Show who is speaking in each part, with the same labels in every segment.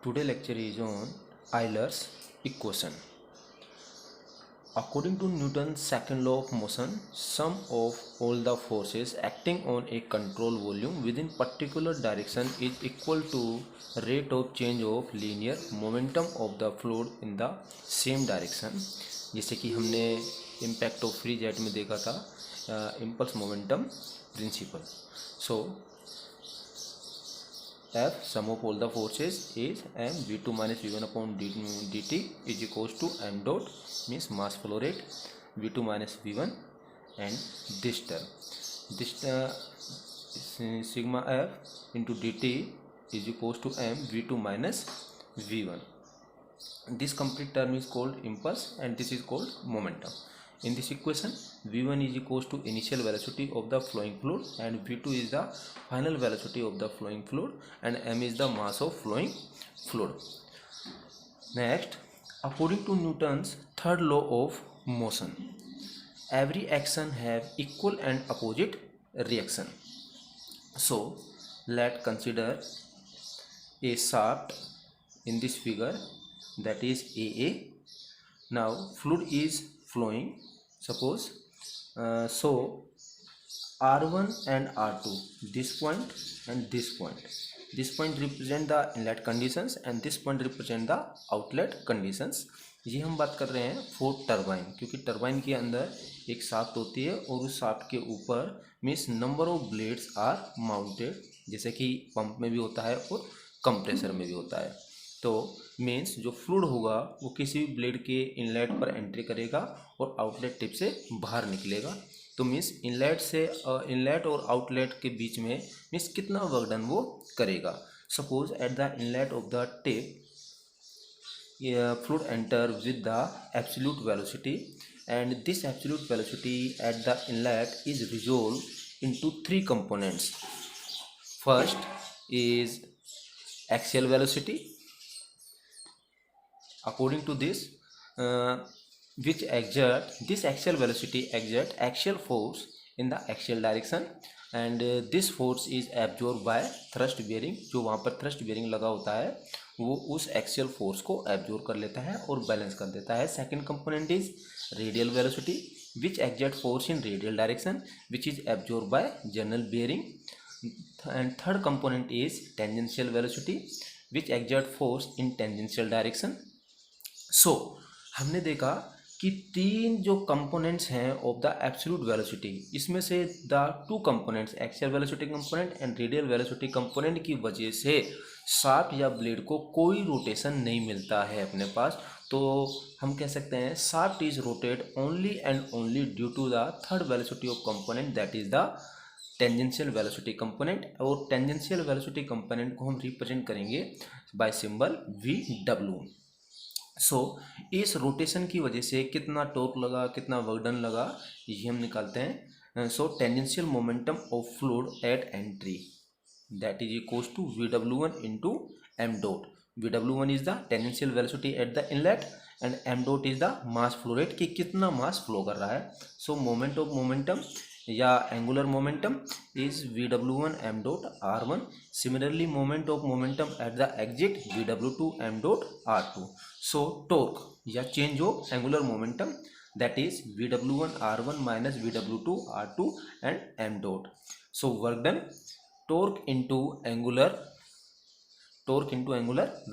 Speaker 1: Today lecture is on Euler's equation. According to Newton's second law of motion, sum of all the forces acting on a control volume within particular direction is equal to rate of change of linear momentum of the fluid in the same direction. जैसे कि हमने impact of free jet में देखा था impulse momentum principle. So F sum of all the forces is m v2 minus v1 upon dt is equals to m dot means mass flow rate v2 minus v1 and this sigma f into dt is equals to m v2 minus v1. This complete term is called impulse and this is called momentum. In this equation, v1 is equals to initial velocity of the flowing fluid and v2 is the final velocity of the flowing fluid and m is the mass of flowing fluid. Next, according to Newton's third law of motion, every action have equal and opposite reaction. So, let's consider a shaft in this figure, that is AA. Now, fluid is flowing. Suppose so R1 and R2, this point and this point represent the inlet conditions and this point represent the outlet conditions. ये हम बात कर रहे हैं for turbine, क्योंकि turbine के अंदर एक शाफ्ट होती है और उस शाफ्ट के ऊपर means number of blades are mounted, जैसे कि पंप में भी होता है और कंप्रेसर में भी होता है. तो मीन्स जो फ्लूइड होगा वो किसी भी ब्लेड के इनलेट पर एंट्री करेगा और आउटलेट टिप से बाहर निकलेगा. तो मीन्स इनलेट और आउटलेट के बीच में मीन्स कितना वर्क डन वो करेगा. Suppose at the inlet of the tip fluid enter with the absolute velocity and this absolute velocity at the inlet is resolved into three components. First is axial velocity. According to this, this axial velocity exert axial force in the axial direction and this force is absorbed by thrust bearing. जो वहाँ पर thrust bearing लगा होता है वो उस axial force को absorb कर लेता है और बैलेंस कर देता है. Second component is radial velocity which exert force in radial direction which is absorb by journal bearing. And third component is tangential velocity which exert force in tangential direction. So हमने देखा कि तीन जो components हैं of the absolute velocity, इसमें से the two components axial velocity component and radial velocity component की वजह से शाफ्ट या ब्लेड को कोई रोटेशन नहीं मिलता है अपने पास. तो हम कह सकते हैं shaft is rotate only and only due to the third velocity of component, that is the tangential velocity component. और टेंजेंशियल वेलोसिटी कंपोनेंट को हम रिप्रेजेंट करेंगे बाय सिंबल VW. सो इस रोटेशन की वजह से कितना टॉर्क लगा, कितना वर्क डन लगा, ये हम निकालते हैं. So tangential momentum of fluid at entry that is equals to VW1 into m dot. VW1 is the tangential velocity at the inlet and m dot is the mass flow rate कि कितना mass flow कर रहा है. So moment of momentum या angular momentum is VW1 m dot R1. Similarly moment of momentum at the exit VW2 m dot R2. So torque या change of angular momentum that is VW1 R1 minus VW2 R2 and m dot. So work done torque into angular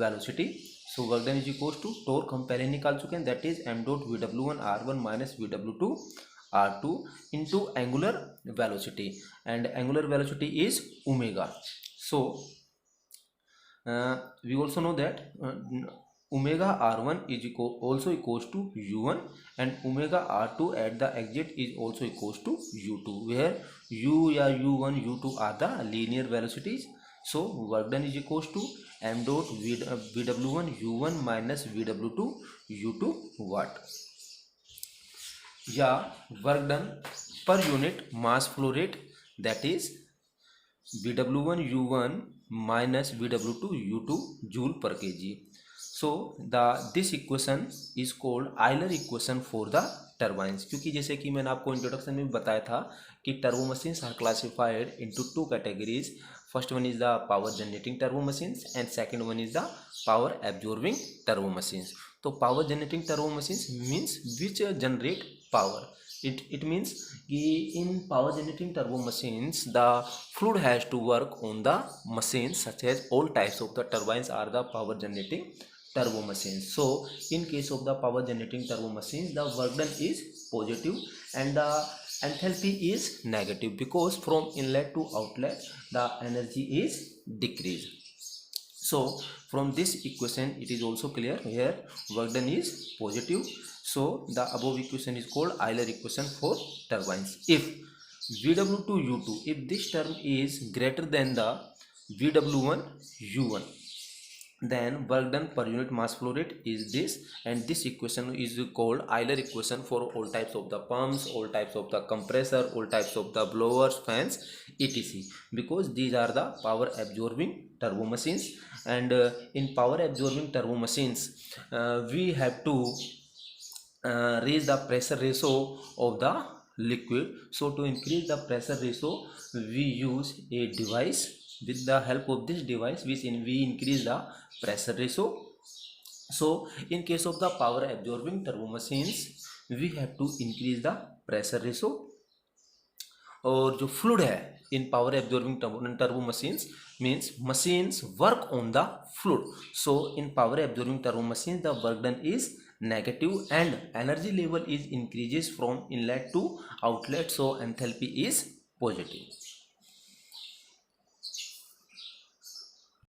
Speaker 1: velocity. So work done is equals to torque हम पहले निकाल चुके हैं, that is m dot VW1 R1 minus VW2 R2 into angular velocity and angular velocity is omega. So we also know that omega R1 is also equals to U1 and omega R2 at the exit is also equals to U2, where U या U1 U2 are the linear velocities. So work done is equals to m dot VW1 U1 minus VW2 U2 watt. या work done per unit mass flow rate, that is VW1 U1 minus VW2 U2 joule per kg. So this equation is called Euler equation for the turbines, क्योंकि जैसे कि मैंने आपको introduction में बताया था कि turbo machines are classified into two categories. First one is the power generating turbo machines and second one is the power absorbing turbo machines. So power generating turbo machines means which generate power. It means in power generating turbo machines the fluid has to work on the machines, such as all types of the turbines are the power generating turbo machines. So in case of the power generating turbo machines, the work done is positive and the enthalpy is negative, because from inlet to outlet the energy is decreased. So from this equation it is also clear here work done is positive. So the above equation is called Euler equation for turbines. If Vw to U2, if this term is greater than the Vw1 U1, then work done per unit mass flow rate is this, and this equation is called Euler equation for all types of the pumps, all types of the compressor, all types of the blowers, fans, etc, because these are the power absorbing turbo machines. And in power absorbing turbo machines we have to raise the pressure ratio of the liquid. So to increase the pressure ratio we use a device. With the help of this device we increase the pressure ratio. So in case of the power absorbing turbo machines we have to increase the pressure ratio. और जो fluid है in power absorbing turbo machines means machines work on the fluid. So in power absorbing turbo machines the work done is negative and energy level is increases from inlet to outlet, so enthalpy is positive.